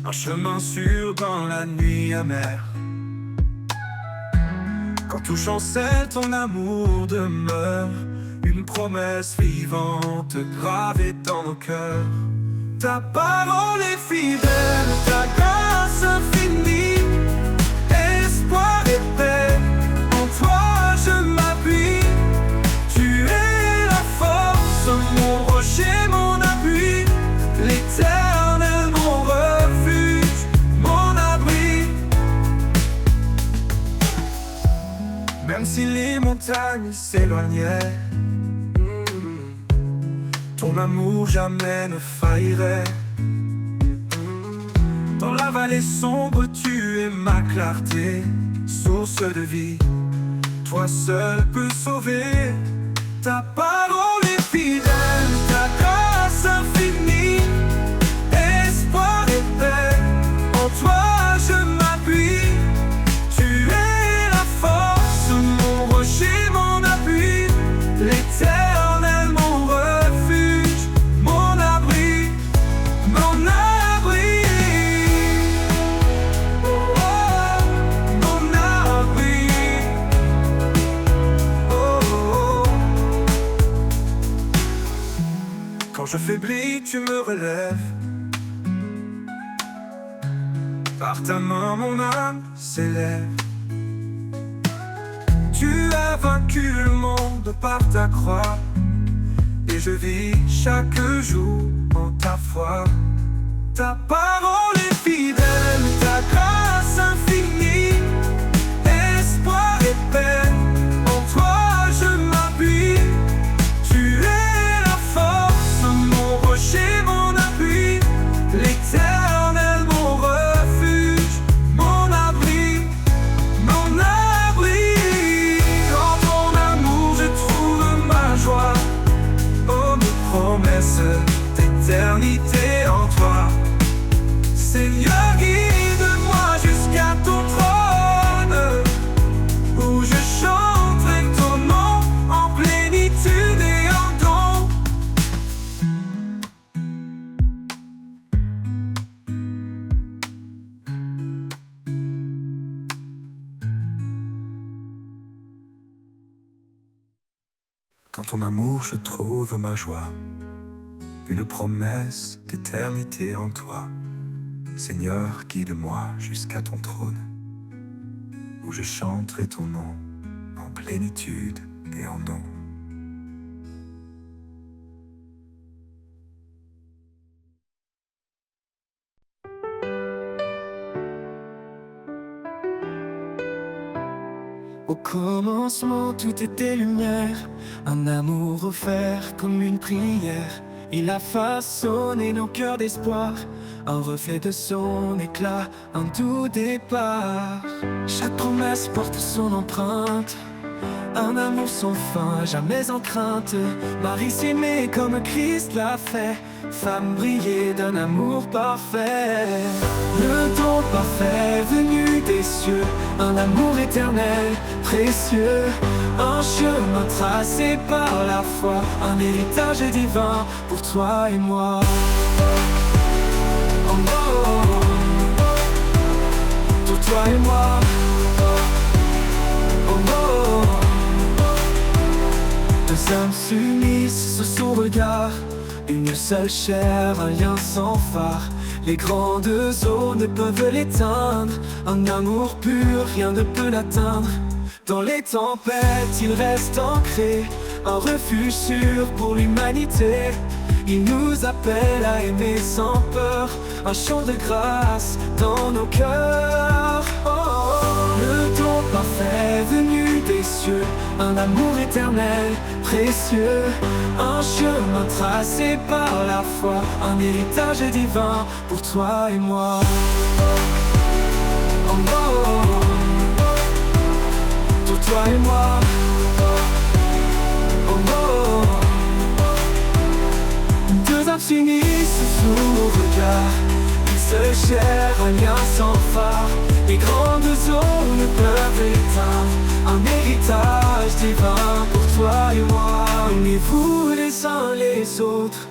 un chemin sûr dans la nuit amère. Quand tout chancelle, ton amour demeure, une promesse vivante gravée dans nos cœurs. Ta parole est fidèle, ta grâce infinie, espoir et paix, en toi je m'appuie. Tu es la force, mon rocher, mon appui, l'éternel, mon refuge, mon abri. Même si les montagnes s'éloignaient, ton amour jamais ne faillirait. Dans la vallée sombre, tu es ma clarté, source de vie, toi seul peux sauver. Ta parole est fidèle, ta grâce infinie, espoir et paix, en toi je m'appuie. Tu es la force, mon rocher, mon appui, l'éternel, mon refuge, mon abri, mon abri. Oh, mon abri. Oh, oh. Quand je faiblis, tu me relèves. Par ta main, mon âme s'élève. Tu as vaincu le monde par ta croix, et je vis chaque jour en ta foi. Ta parole est fidèle, ta grâce infinie, espoir et paix, en toi je m'appuie. Tu es la force, mon rocher, mon appui, l'éternel, mon refuge, mon abri, mon abri. Dans ton amour je trouve ma joie, oh mes promesses d'éternité en toi. Seigneur, guide-moi jusqu'à ton trône, où je chanterai ton nom en plénitude et en don. Dans ton amour je trouve ma joie, une promesse d'éternité en toi. Seigneur, guide-moi jusqu'à ton trône, où je chanterai ton nom en plénitude et en don. Au commencement tout était lumière, un amour offert comme une prière. Il a façonné nos cœurs d'espoir, un reflet de son éclat, un doux départ. Chaque promesse porte son empreinte, un amour sans fin, jamais en crainte. Marie s'aimait comme Christ l'a fait, femme brillée d'un amour parfait. Le don parfait venu des cieux, un amour éternel, précieux. Un chemin tracé par la foi, un héritage divin pour toi et moi. Oh, oh, oh. Pour toi et moi. Oh, oh, oh. Deux âmes s'unissent sous son regard, une seule chair, un lien sans phare. Les grandes eaux ne peuvent l'éteindre, un amour pur, rien ne peut l'atteindre. Dans les tempêtes, il reste ancré, un refuge sûr pour l'humanité. Il nous appelle à aimer sans peur, un chant de grâce dans nos cœurs. Oh, oh. Le don parfait venu des cieux, un amour éternel, précieux, un chemin tracé par la foi, un héritage divin pour toi et moi. Oh, oh, oh. Pour toi et moi. Oh, oh, oh. Deux âmes s'unissent sous nos regards, une seule chair, un lien sans phare. Les grandes eaux ne peuvent éteindre un héritage divin pour toi et moi. Aimez-vous les uns les autres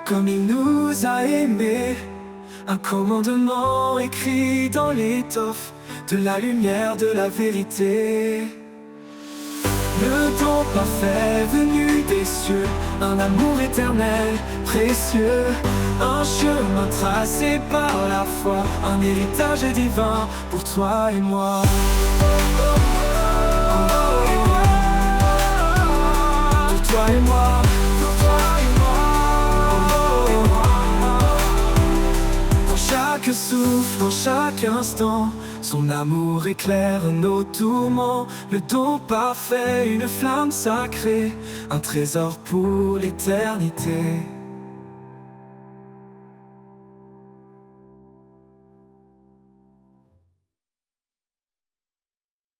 comme il nous a aimés. Un commandement écrit dans l'étoffe de la lumière de la vérité. Le don parfait venu des cieux, un amour éternel, précieux, un chemin tracé par la foi, un héritage divin pour toi et moi. Pour toi et moi. Dans chaque souffle, dans chaque instant, son amour éclaire nos tourments. Le don parfait, une flamme sacrée, un trésor pour l'éternité.